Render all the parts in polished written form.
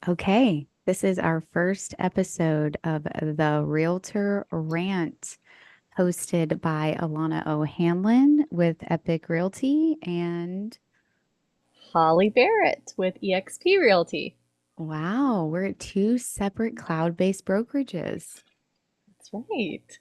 Okay, this is our first episode of the Realtor Rant, hosted by Alana O'Hanlon with Epic Realty. And Holly Barrett with eXp Realty. wow, we're at two separate cloud-based brokerages. That's right.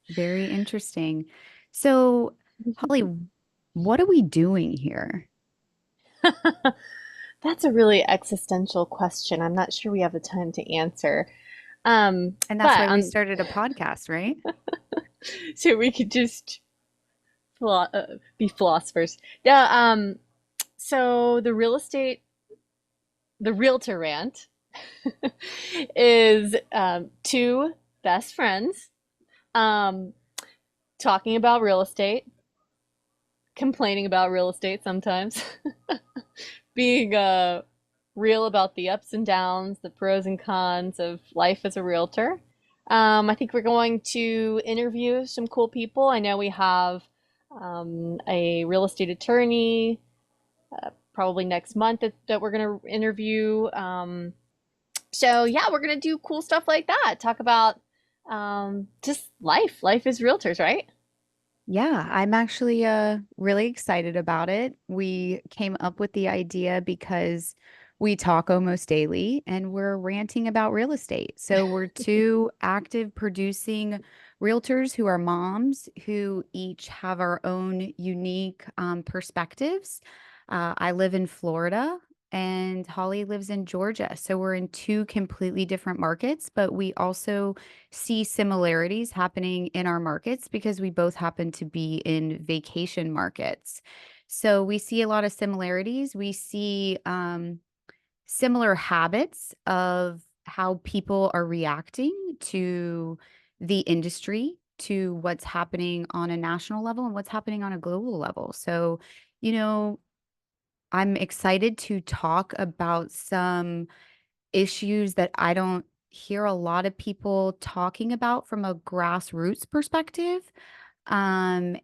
Very interesting. So, Holly, what are we doing here? That's a really existential question. I'm not sure we have the time to answer. And that's But why we started a podcast, right? so we could just be philosophers. Yeah. So the Realtor Rant is two best friends um, talking about real estate, complaining about real estate sometimes, being real about the ups and downs, the pros and cons of life as a realtor. I think we're going to interview some cool people. I know we have a real estate attorney probably next month that we're going to interview. So, yeah, we're going to do cool stuff like that. Talk about just life. Life as realtors, right? Yeah, I'm actually really excited about it. We came up with the idea because we talk almost daily and we're ranting about real estate. So we're two active producing realtors who are moms who each have our own unique perspectives. I live in Florida and Holly lives in Georgia. So we're in two completely different markets, but we also see similarities happening in our markets because we both happen to be in vacation markets. So we see a lot of similarities. We see similar habits of how people are reacting to the industry, to what's happening on a national level and what's happening on a global level. So, you know, I'm excited to talk about some issues that I don't hear a lot of people talking about from a grassroots perspective. And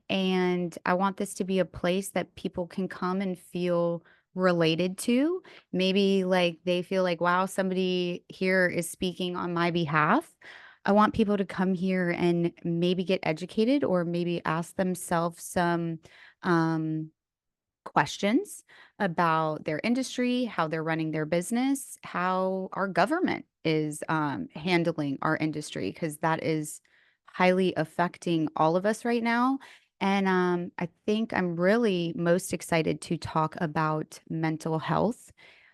I want this to be a place that people can come and feel related to. Maybe like they feel like, wow, somebody here is speaking on my behalf. I want people to come here and maybe get educated or maybe ask themselves some um, questions about their industry, how they're running their business, how our government is handling our industry, because that is highly affecting all of us right now. And I think I'm really most excited to talk about mental health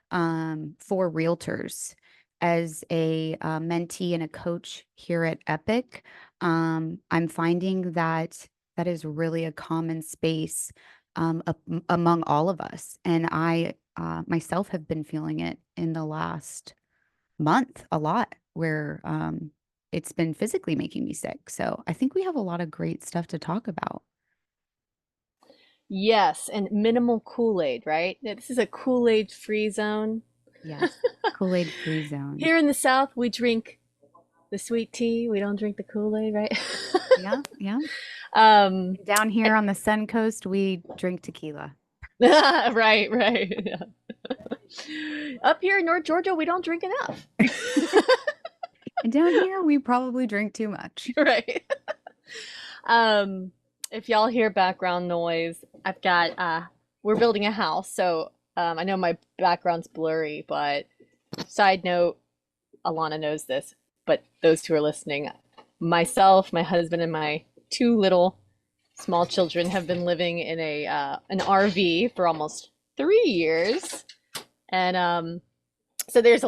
for realtors. As a mentee and a coach here at Epic, I'm finding that that is really a common space among all of us. And I myself have been feeling it in the last month a lot, where it's been physically making me sick. So I think we have a lot of great stuff to talk about. Yes, and minimal Kool-Aid, right? This is a Kool-Aid free zone. Yes. Kool-Aid free zone. Here in the South, we drink the sweet tea. We don't drink the Kool-Aid, right? Yeah, yeah. um, Down here on the Sun Coast, we drink tequila. right, right. Yeah. Up here in North Georgia, we don't drink enough. And down here, we probably drink too much. Right. Um, if y'all hear background noise, I've got we're building a house, so I know my background's blurry, but side note, Alana knows this, but those who are listening, myself, my husband, and my two little small children have been living in a an RV for almost 3 years, and so there's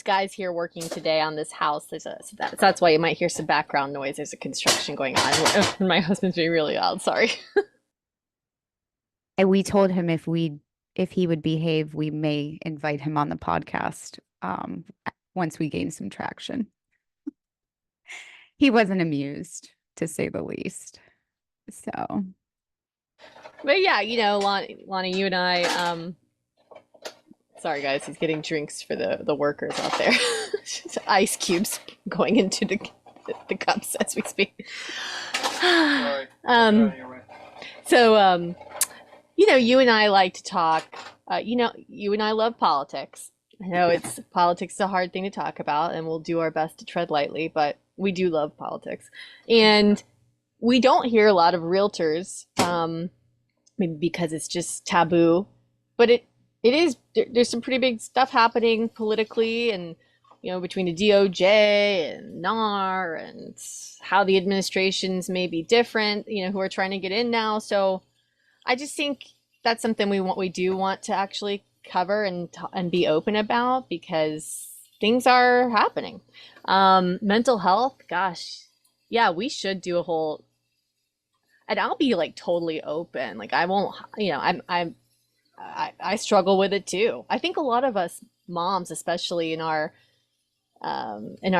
guys here working today on this house. So that's why you might hear some background noise. There's a construction going on. My husband's being really loud. Sorry. And we told him if he would behave, we may invite him on the podcast once we gain some traction. He wasn't amused, to say the least. So, But yeah, Lonnie, you and I. Sorry guys, he's getting drinks for the workers out there. Ice cubes going into the cups as we speak. Sorry. um, so you and I like to talk. You and I love politics. I know it's politics is a hard thing to talk about, and we'll do our best to tread lightly, but we do love politics. And we don't hear a lot of realtors, maybe because it's just taboo, but it is there's some pretty big stuff happening politically and between the DOJ and NAR and how the administrations may be different, who are trying to get in now. So I just think that's something we do want to actually cover and be open about because things are happening. Mental health, gosh, yeah, we should do a whole, and I'll be like totally open. Like I won't, I struggle with it too. I think a lot of us moms, especially in our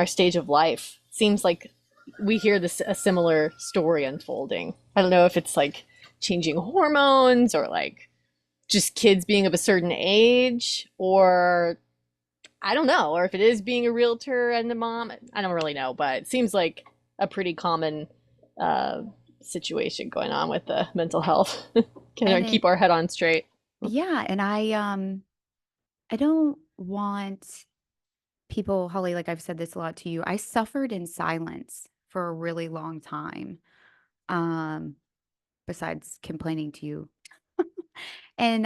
stage of life, seems like we hear this a similar story unfolding. I don't know if it's like changing hormones or like just kids being of a certain age, or I don't know, or if it is being a realtor and a mom. I don't really know, but it seems like a pretty common uh, situation going on with the mental health. Can And I it, keep our head on straight? yeah, and I don't want people, Holly, like I've said this a lot to you. I suffered in silence for a really long time. Um, besides complaining to you. And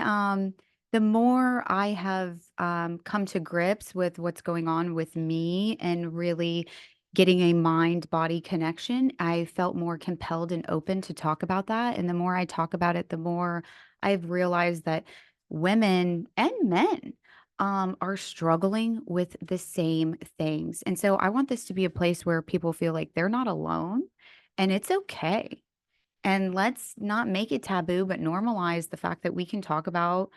the more I have come to grips with what's going on with me and really getting a mind body connection, I felt more compelled and open to talk about that. And the more I talk about it, the more I've realized that women and men are struggling with the same things. And so I want this to be a place where people feel like they're not alone and it's okay, and let's not make it taboo, but normalize the fact that we can talk about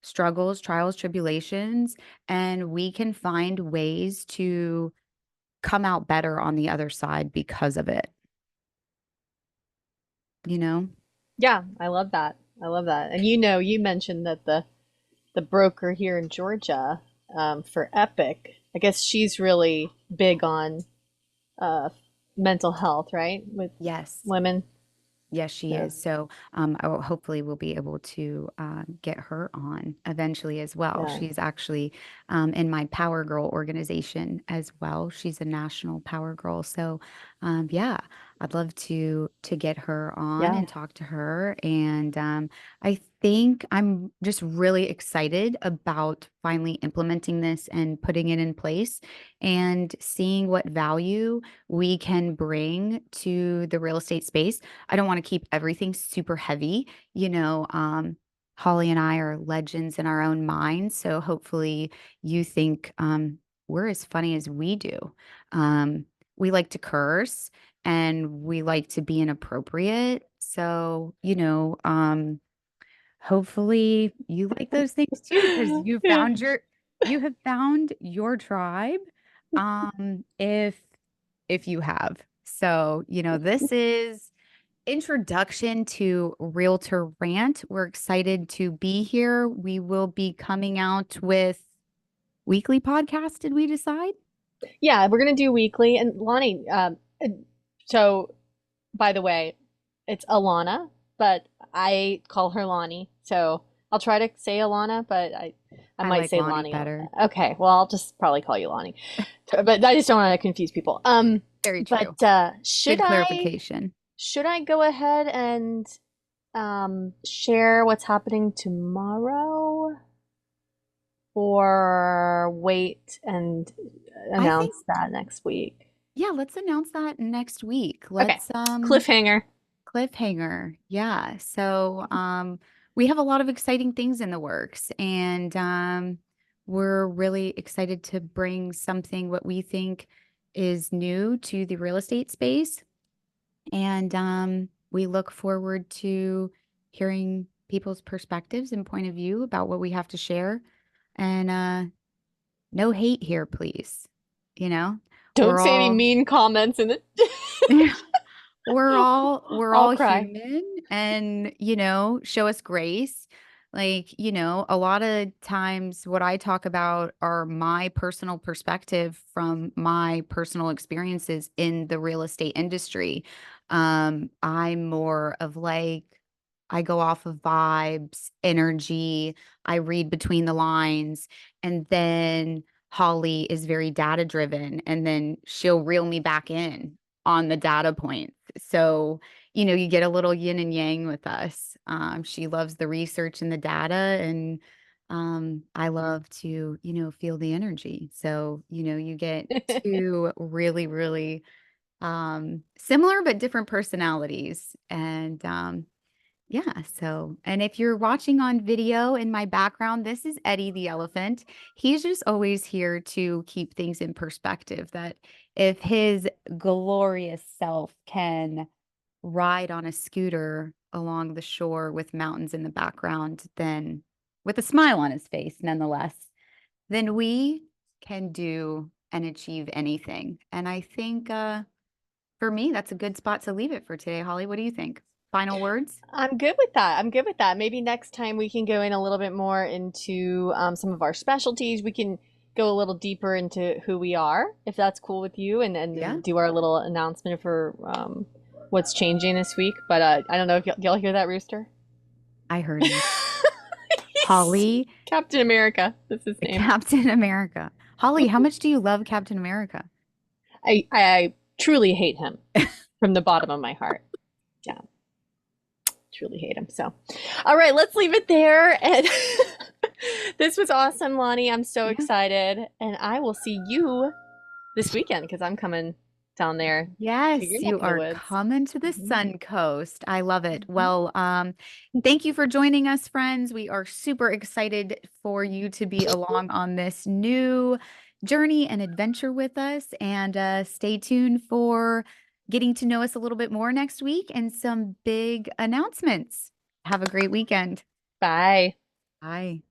struggles, trials, tribulations, and we can find ways to come out better on the other side because of it, you know? Yeah, I love that. I love that. And you mentioned that the broker here in Georgia, for Epic, I guess she's really big on uh, mental health, right? With Yes. women. Yes, she Yeah. is. So, hopefully we'll be able to get her on eventually as well. Yeah. She's actually in my Power Girl organization as well. She's a national Power Girl. So, yeah, I'd love to get her on Yeah. and talk to her. And I think I'm just really excited about finally implementing this and putting it in place and seeing what value we can bring to the real estate space. I don't want to keep everything super heavy. Holly and I are legends in our own minds. So hopefully you think we're as funny as we do. We like to curse and we like to be inappropriate. So, hopefully you like those things too, because Yeah. you have found your tribe. If you have. So, this is introduction to Realtor Rant. We're excited to be here. We will be coming out with weekly podcasts, did we decide? Yeah, we're gonna do weekly. And Lonnie, so by the way, it's Alana, but I call her Lonnie. So I'll try to say Alana, but I I might like say Lonnie Lonnie. better. Okay, well I'll just probably call you Lonnie. But I just don't want to confuse people. Very But true. should Good I clarification. go ahead and share what's happening tomorrow, or wait and I think, announce that next week? yeah, let's announce that next week. Okay. Let's Cliffhanger. cliffhanger. Yeah. So, we have a lot of exciting things in the works, and we're really excited to bring something what we think is new to the real estate space. And we look forward to hearing people's perspectives and point of view about what we have to share. And no hate here, please. You know, Don't we're say any all mean comments in it. we're all I'll cry. human, and show us grace. Like, a lot of times what I talk about are my personal perspective from my personal experiences in the real estate industry. I'm more of like I go off of vibes, energy. I read between the lines. And then Holly is very data driven. And then she'll reel me back in on the data points. So, you get a little yin and yang with us. She loves the research and the data. And I love to, feel the energy. So, you get two really, really similar but different personalities. And yeah, so, and if you're watching on video in my background, this is Eddie the elephant. He's just always here to keep things in perspective that if his glorious self can ride on a scooter along the shore with mountains in the background, then with a smile on his face, nonetheless, then we can do and achieve anything. And I think for me, that's a good spot to leave it for today. Holly, what do you think? Final words? I'm good with that. I'm good with that. Maybe next time we can go in a little bit more into some of our specialties. We can go a little deeper into who we are, if that's cool with you, and Yeah, then do our little announcement for what's changing this week. But I don't know if y'all hear that rooster. I heard him. He's Holly, Captain America. That's his name. Captain America. Holly, how much do you love Captain America? I truly hate him from the bottom of my heart. Yeah, truly hate him. So, all right, let's leave it there. And this was awesome, Lonnie. I'm so Yeah. excited. And I will see you this weekend because I'm coming down there to your Yes, neck you of the are woods. coming to the Mhm, Sun Coast. I love it. mhm. Well, thank you for joining us, friends. We are super excited for you to be along on this new journey and adventure with us. And stay tuned for getting to know us a little bit more next week and some big announcements. Have a great weekend. Bye. Bye.